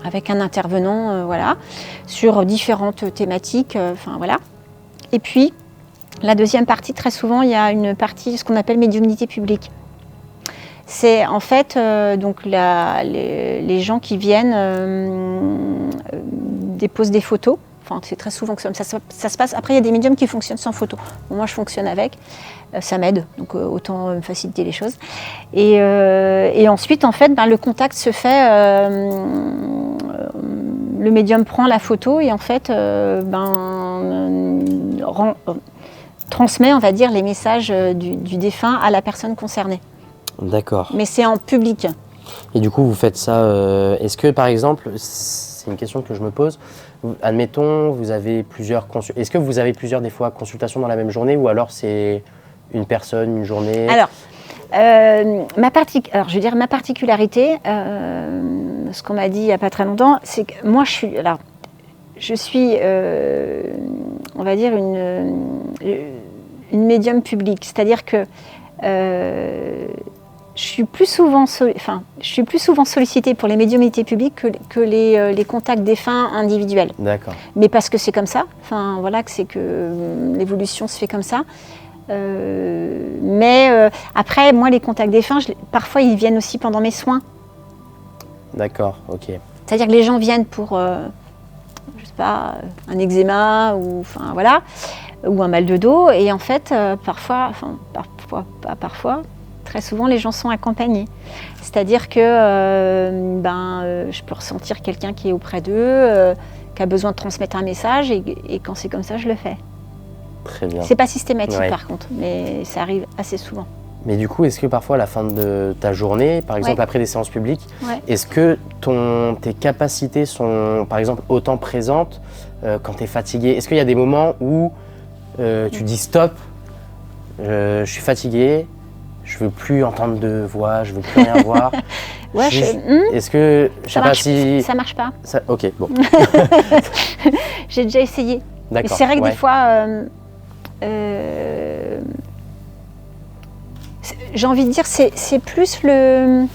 avec un intervenant, sur différentes thématiques, voilà. Et puis la deuxième partie, très souvent, il y a une partie, ce qu'on appelle médiumnité publique. C'est en fait donc les gens qui viennent déposent des photos. Enfin, c'est très souvent que ça se passe. Après, il y a des médiums qui fonctionnent sans photo. Bon, moi, je fonctionne avec. Ça m'aide, donc autant me faciliter les choses. Et ensuite, en fait, le contact se fait. Le médium prend la photo et en fait, transmet, on va dire, les messages du défunt à la personne concernée. D'accord. Mais c'est en public. Et du coup, vous faites ça. Est-ce que, par exemple, c'est une question que je me pose. Admettons, vous avez plusieurs est-ce que vous avez plusieurs des fois consultations dans la même journée ou alors c'est une personne, une journée? Alors, alors, je veux dire, ma particularité, ce qu'on m'a dit il n'y a pas très longtemps, c'est que moi, je suis, on va dire, une médium publique. C'est-à-dire que je suis plus souvent sollicitée pour les médiumnités publiques que les contacts défunts individuels. D'accord. Mais parce que c'est comme ça, enfin voilà, que c'est que l'évolution se fait comme ça. Mais après, moi, les contacts défunts, parfois, ils viennent aussi pendant mes soins. D'accord, ok. C'est-à-dire que les gens viennent pour, je sais pas, un eczéma ou, enfin voilà, ou un mal de dos. Et en fait, parfois, pas parfois, très souvent, les gens sont accompagnés. C'est-à-dire que je peux ressentir quelqu'un qui est auprès d'eux, qui a besoin de transmettre un message, et quand c'est comme ça, je le fais. Très bien. C'est pas systématique Ouais. par contre, mais ça arrive assez souvent. Mais du coup, est-ce que parfois à la fin de ta journée, par exemple Ouais. après des séances publiques, Ouais. est-ce que tes capacités sont par exemple autant présentes quand tu es fatigué? Est-ce qu'il y a des moments où tu dis stop, je suis fatigué, je veux plus entendre de voix, je veux plus rien voir? Ouais, Est-ce que, je sais pas si... ça marche pas. Ok, bon, J'ai déjà essayé. Et d'accord. c'est vrai que ouais. des fois, j'ai envie de dire, c'est plus le...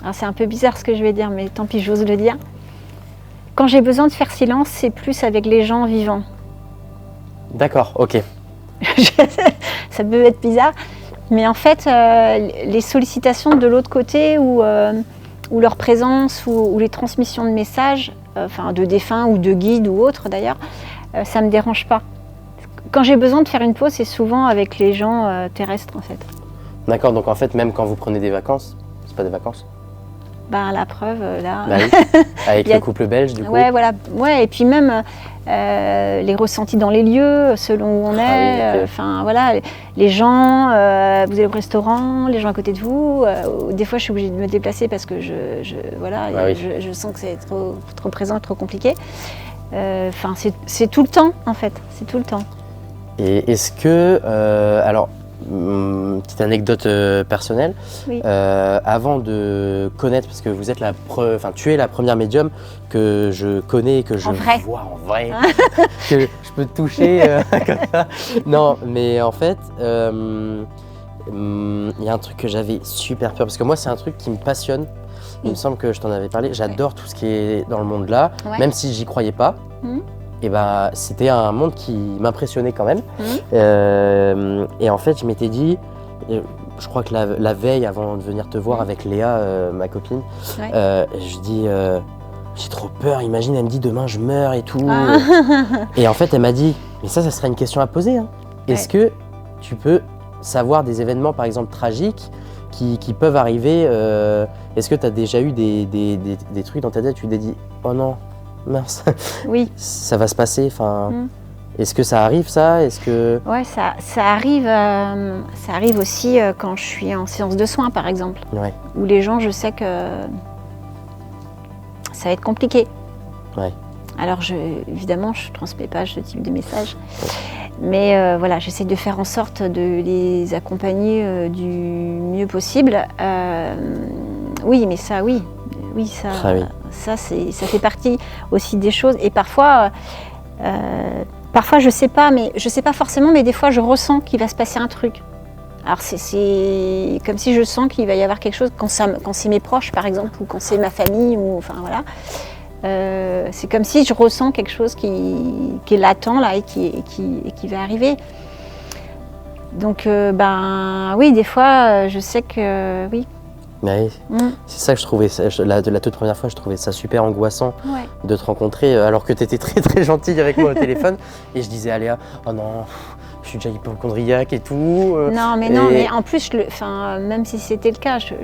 Alors c'est un peu bizarre ce que je vais dire, mais tant pis, j'ose le dire. Quand j'ai besoin de faire silence, c'est plus avec les gens vivants. D'accord, ok. Ça peut être bizarre, mais en fait, les sollicitations de l'autre côté ou leur présence ou les transmissions de messages, enfin de défunts ou de guides ou autres d'ailleurs, ça ne me dérange pas. Quand j'ai besoin de faire une pause, c'est souvent avec les gens terrestres en fait. D'accord, donc en fait, même quand vous prenez des vacances, c'est pas des vacances? Ben, la preuve, là... Bah oui, avec Il y a- le couple belge du coup. Ouais, voilà. Ouais, et puis même les ressentis dans les lieux, selon où on Ah est. oui, ok. Enfin, voilà, les gens, vous allez au restaurant, les gens à côté de vous. Des fois, je suis obligée de me déplacer parce que voilà, Ah oui. je sens que c'est trop présent, trop compliqué. Enfin, c'est tout le temps, en fait. C'est tout le temps. Et est-ce que, alors, petite anecdote personnelle, Oui. avant de connaître, parce que vous êtes tu es la première médium que je connais et que je En vrai. vois en vrai, que je peux toucher comme ça. Non, mais en fait, il y a un truc que j'avais super peur, parce que moi c'est un truc qui me passionne. Il me semble que je t'en avais parlé. J'adore tout ce qui est dans le monde là, Ouais. même si j'y croyais pas. Mhm. Et ben, c'était un monde qui m'impressionnait quand même. Mhm. Et en fait, je m'étais dit, je crois que la veille avant de venir te voir avec Léa, ma copine, Ouais. je dis, j'ai trop peur, imagine, elle me dit demain je meurs et tout. Ah. Et en fait, elle m'a dit, mais ça serait une question à poser. Hein. Est-ce que tu peux savoir des événements, par exemple, tragiques qui peuvent arriver Est-ce que tu as déjà eu des trucs dans ta tête où tu t'es dit, oh non, mince, Oui. ça va se passer, enfin... Mm. Est-ce que ça arrive ça? Est-ce que... Ouais, ça arrive aussi quand je suis en séance de soins, par exemple. Ouais, Où les gens, je sais que ça va être compliqué. ouais. Alors, évidemment, je ne transmets pas ce type de message. Mais voilà, j'essaie de faire en sorte de les accompagner du mieux possible. Oui, mais ça, oui. Oui, ça, Ah oui. ça fait partie aussi des choses. Et parfois, je sais pas forcément, mais des fois, je ressens qu'il va se passer un truc. Alors, c'est comme si je sens qu'il va y avoir quelque chose quand c'est mes proches, par exemple, ou quand c'est ma famille, ou enfin voilà. C'est comme si je ressens quelque chose qui est latent là et qui va arriver. Donc, oui, des fois, je sais que oui. Mais Mm. c'est ça que je trouvais, la toute première fois, je trouvais ça super angoissant Ouais. de te rencontrer alors que tu étais très très gentille avec moi au téléphone. Et je disais à Léa, oh non, je suis déjà hypochondriaque et tout. Non, mais en plus, même si c'était le cas, je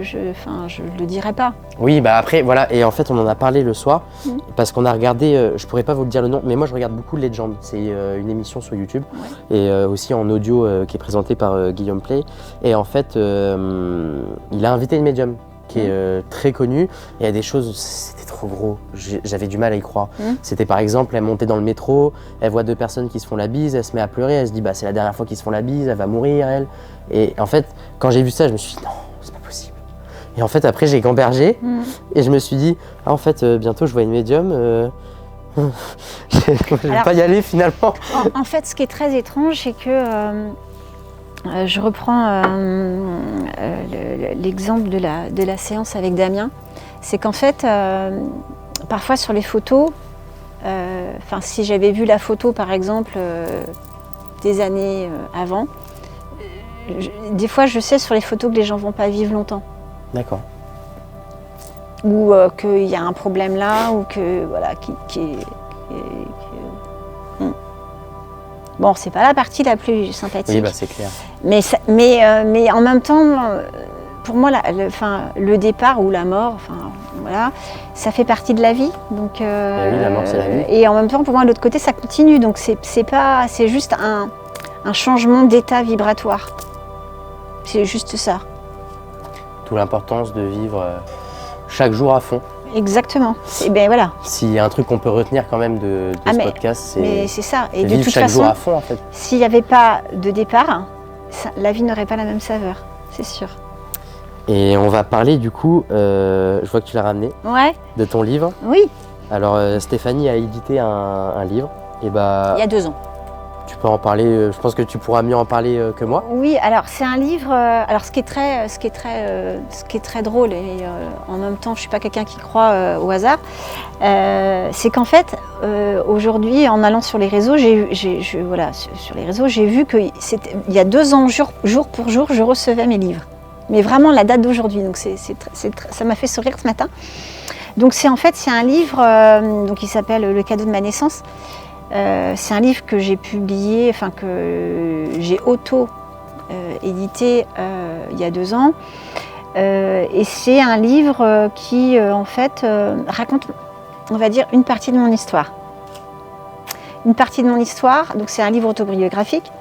le dirais pas. Oui, bah après, voilà, et en fait, on en a parlé le soir, Mm. parce qu'on a regardé, je pourrais pas vous le dire le nom, mais moi je regarde beaucoup Legend, c'est une émission sur YouTube, et aussi en audio qui est présentée par Guillaume Play, et en fait, il a invité une médium qui est très connue, et il y a des choses, c'était trop trop gros. J'avais du mal à y croire. C'était par exemple, elle montait dans le métro, elle voit deux personnes qui se font la bise, elle se met à pleurer, elle se dit bah c'est la dernière fois qu'ils se font la bise, elle va mourir elle. Et en fait, quand j'ai vu ça, je me suis dit non, c'est pas possible. Et en fait après j'ai gambergé et je me suis dit ah en fait bientôt je vois une médium. Je vais pas y aller finalement. En fait, ce qui est très étrange, c'est que je reprends l'exemple de la séance avec Damien. C'est qu'en fait, parfois sur les photos, si j'avais vu la photo par exemple des années avant, des fois je sais sur les photos que les gens vont pas vivre longtemps. D'accord. Ou qu'il y a un problème là, ou que voilà, Bon, c'est pas la partie la plus sympathique. Oui, bah c'est clair. Mais en même temps, pour moi, le départ ou la mort, voilà, ça fait partie de la vie. Donc, oui, la mort, c'est la vie. Et en même temps, pour moi, de l'autre côté, ça continue. Donc, c'est juste un changement d'état vibratoire. C'est juste ça. D'où l'importance de vivre chaque jour à fond. Exactement. Et ben voilà. S'il y a un truc qu'on peut retenir quand même de ce podcast, c'est ça. Et de vivre toute chaque façon, jour à fond en fait. S'il n'y avait pas de départ, la vie n'aurait pas la même saveur, c'est sûr. Et on va parler du coup, je vois que tu l'as ramené, de ton livre. Oui. Alors Stéphanie a édité un livre. Et bah, il y a 2 ans. Tu peux en parler, je pense que tu pourras mieux en parler que moi. Oui, alors c'est un livre, alors ce qui est très drôle et en même temps je ne suis pas quelqu'un qui croit au hasard, c'est qu'en fait aujourd'hui en allant sur les réseaux, sur les réseaux j'ai vu qu'il y a 2 ans jour pour jour je recevais mes livres. Mais vraiment la date d'aujourd'hui, donc ça m'a fait sourire ce matin. Donc c'est un livre qui s'appelle Le cadeau de ma naissance. C'est un livre que j'ai publié, que j'ai auto-édité il y a 2 ans. Et c'est un livre qui, raconte, on va dire, une partie de mon histoire. Une partie de mon histoire, donc c'est un livre autobiographique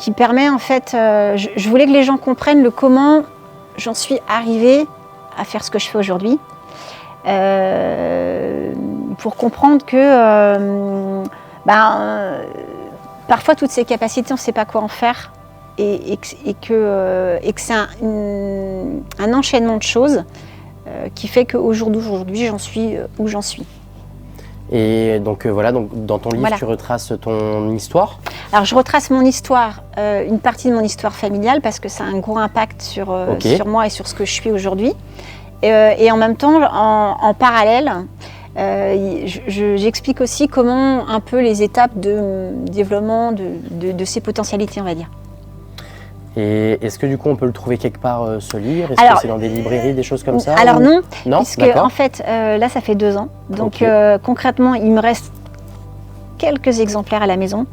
qui permet, je voulais que les gens comprennent le comment j'en suis arrivée à faire ce que je fais aujourd'hui. Pour comprendre que parfois toutes ces capacités, on ne sait pas quoi en faire et que c'est un enchaînement de choses qui fait qu'au jour d'aujourd'hui, j'en suis où j'en suis. Et donc dans ton livre, tu retraces ton histoire. Alors je retrace mon histoire, une partie de mon histoire familiale parce que ça a un gros impact sur moi et sur ce que je suis aujourd'hui. Et en même temps, en parallèle, j'explique aussi comment un peu les étapes de développement de ces potentialités, on va dire. Et est-ce que du coup on peut le trouver quelque part ce livre? Est-ce que c'est dans des librairies, des choses comme ça? Alors non, non, puisque en fait là ça fait 2 ans. Donc concrètement il me reste quelques exemplaires à la maison.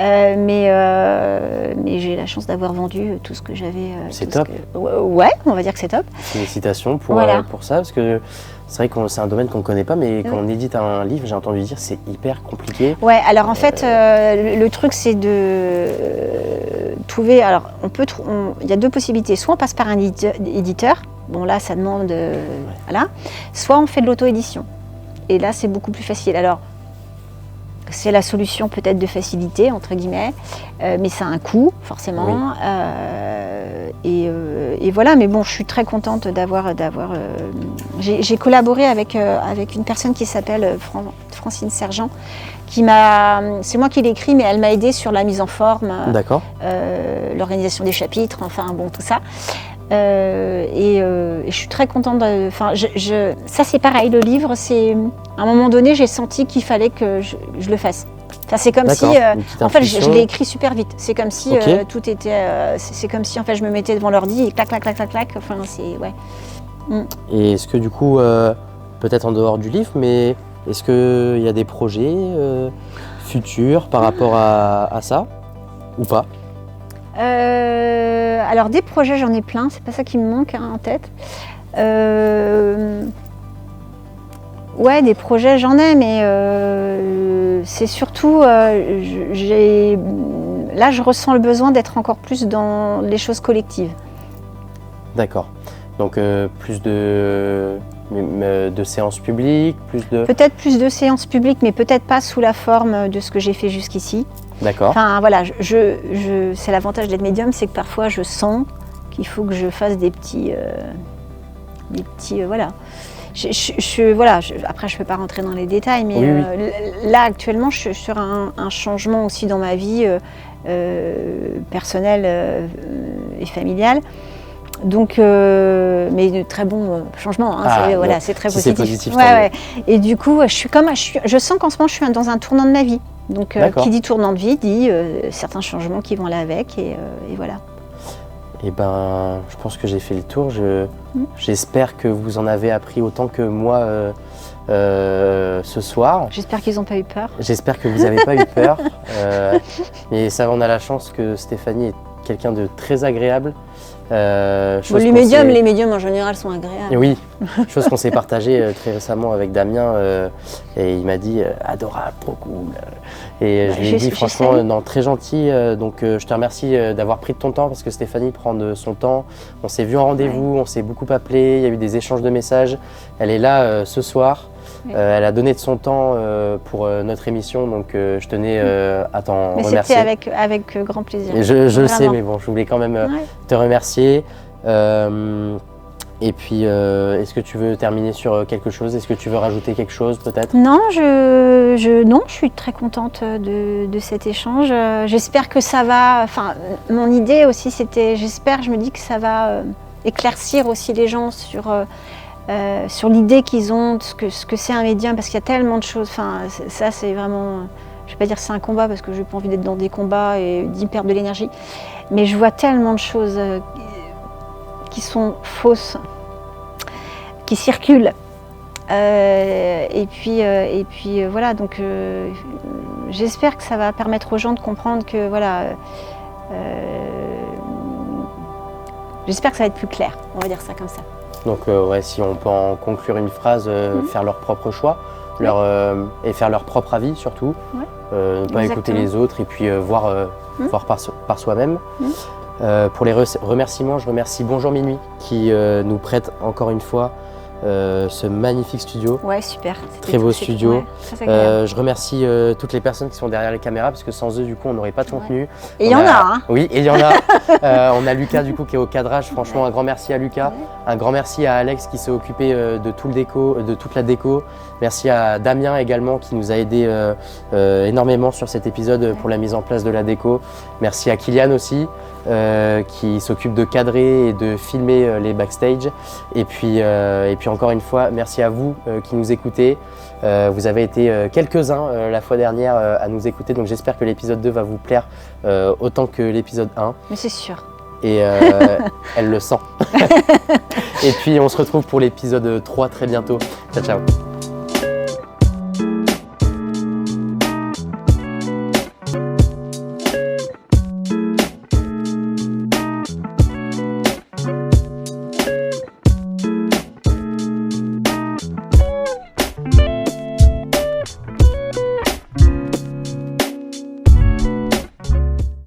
Mais j'ai la chance d'avoir vendu tout ce que j'avais. C'est top. Ouais, on va dire que c'est top. Félicitations pour ça, parce que c'est vrai que c'est un domaine qu'on ne connaît pas, mais quand on édite un livre, j'ai entendu dire c'est hyper compliqué. Ouais, alors en fait, le truc c'est de trouver. Alors, il y a 2 possibilités. Soit on passe par un éditeur, bon là ça demande. Voilà. Soit on fait de l'auto-édition. Et là c'est beaucoup plus facile. Alors, c'est la solution peut-être de facilité, entre guillemets, mais ça a un coût, forcément. Oui. Et voilà, mais bon, je suis très contente d'avoir j'ai collaboré avec une personne qui s'appelle Francine Sergent, c'est moi qui l'ai écrit, mais elle m'a aidée sur la mise en forme, l'organisation des chapitres, tout ça. Et je suis très contente. Ça c'est pareil, le livre, à un moment donné, j'ai senti qu'il fallait que je le fasse. C'est comme si, je l'ai écrit super vite. C'est comme si tout était, c'est comme si je me mettais devant l'ordi et clac, clac, clac, clac, clac. Et est-ce que du coup, peut-être en dehors du livre, mais est-ce qu'il y a des projets futurs par rapport à ça ou pas? Alors des projets, j'en ai plein, c'est pas ça qui me manque en tête. Ouais, des projets, j'en ai, mais c'est surtout, là je ressens le besoin d'être encore plus dans les choses collectives. D'accord. Donc plus de de séances publiques, Peut-être plus de séances publiques, mais peut-être pas sous la forme de ce que j'ai fait jusqu'ici. D'accord. Enfin voilà, c'est l'avantage d'être médium, c'est que parfois je sens qu'il faut que je fasse des petits voilà. Après, je ne peux pas rentrer dans les détails, mais oui. là, actuellement, je suis sur un changement aussi dans ma vie personnelle et familiale. Donc, mais de très bons changements, hein, c'est très positif. C'est positif. Ouais. Et du coup, je sens qu'en ce moment, je suis dans un tournant de ma vie. Donc, qui dit tournant de vie, dit certains changements qui vont aller avec, et voilà. Eh ben, je pense que j'ai fait le tour. J'espère que vous en avez appris autant que moi ce soir. J'espère qu'ils n'ont pas eu peur. J'espère que vous n'avez pas eu peur. Mais ça, on a la chance que Stéphanie est quelqu'un de très agréable. Les médiums en général sont agréables. Oui, chose qu'on s'est partagée très récemment avec Damien, et il m'a dit adorable, trop cool. Et je lui ai dit franchement non, très gentil. Donc je te remercie d'avoir pris de ton temps, parce que Stéphanie prend de son temps. On s'est vu en rendez-vous, on s'est beaucoup appelé, il y a eu des échanges de messages. Elle est là ce soir. Elle a donné de son temps pour notre émission, donc je tenais à t'en remercier. C'était avec grand plaisir. Et je le sais, mais bon, je voulais quand même te remercier. Et puis, est-ce que tu veux terminer sur quelque chose? Est-ce que tu veux rajouter quelque chose peut-être? Non, je suis très contente de cet échange. J'espère que ça va. Enfin, mon idée aussi, c'était, je me dis que ça va éclaircir aussi les gens sur l'idée qu'ils ont de ce que c'est un médium, parce qu'il y a tellement de choses. Enfin, ça, c'est vraiment. Je ne vais pas dire que c'est un combat, parce que je n'ai pas envie d'être dans des combats et d'y perdre de l'énergie. Mais je vois tellement de choses qui sont fausses, qui circulent. Et puis voilà, donc j'espère que ça va permettre aux gens de comprendre que voilà. J'espère que ça va être plus clair, on va dire ça comme ça. Donc si on peut en conclure une phrase, faire leur propre choix, et faire leur propre avis surtout, ne pas écouter les autres, et puis voir par soi-même. Pour les remerciements, je remercie Bonjour Minuit qui nous prête encore une fois ce magnifique studio. Ouais, super. Très beau studio. Ouais, je remercie toutes les personnes qui sont derrière les caméras, parce que sans eux, du coup, on n'aurait pas de contenu. Et il y en a, hein. Oui, et il y en a. On a Lucas, du coup, qui est au cadrage. Franchement, un grand merci à Lucas. Un grand merci à Alex qui s'est occupé de toute la déco. Merci à Damien également qui nous a aidé énormément sur cet épisode pour la mise en place de la déco. Merci à Kylian aussi. Qui s'occupe de cadrer et de filmer les backstage. Et puis encore une fois, merci à vous qui nous écoutez. Vous avez été quelques-uns la fois dernière à nous écouter, donc j'espère que l'épisode 2 va vous plaire autant que l'épisode 1. Mais c'est sûr. Et elle le sent. Et puis on se retrouve pour l'épisode 3 très bientôt. Ciao, ciao.